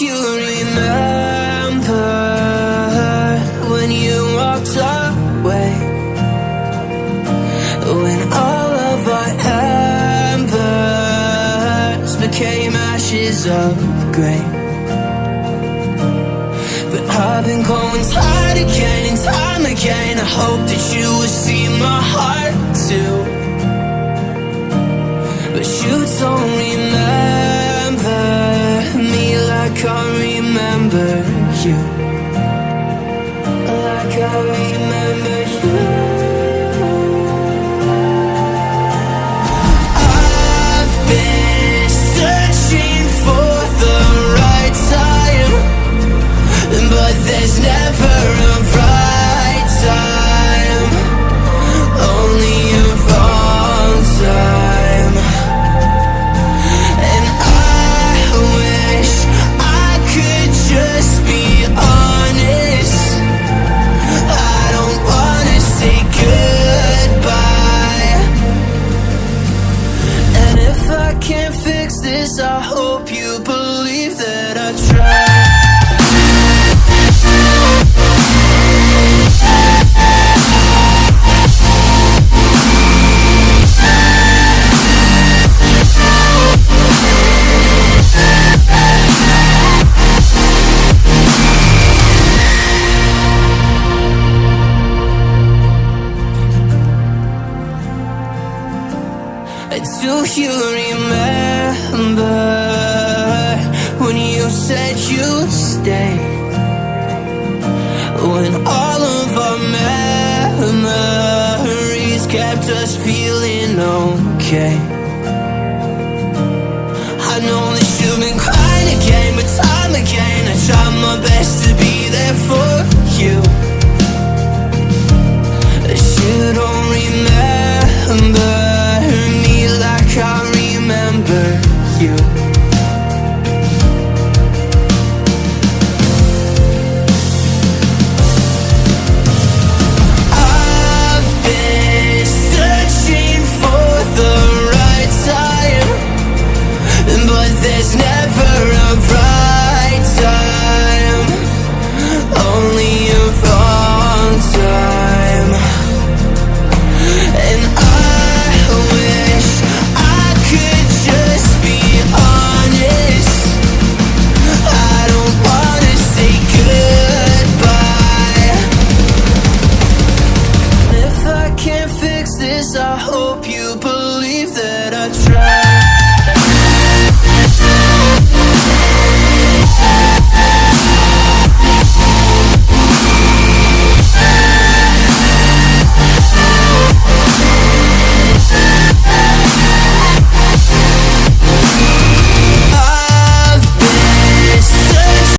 you remember when you walked away, when all of our embers became ashes of grey? But I've been going time again and time again. I hope that you will see my heart too. But you don't remember me like I remember you, like I remember you. I've been searching for the right time, but there's never a right time, only a wrong time. And I wish I could just be honest. I don't wanna say goodbye. And if I can't fix this, I hope you believe that I tried. Do you remember when you said you'd stay, when all of our memories kept us feeling okay? I know that you've been crying again, but time again I tried my best to be there for you. But you don't remember like I remember you. I've been searching for the right time, but there's never a right time, only a wrong time. And I wish I could just be honest. I don't wanna say goodbye. If I can't fix this, I hope you believe that I tried.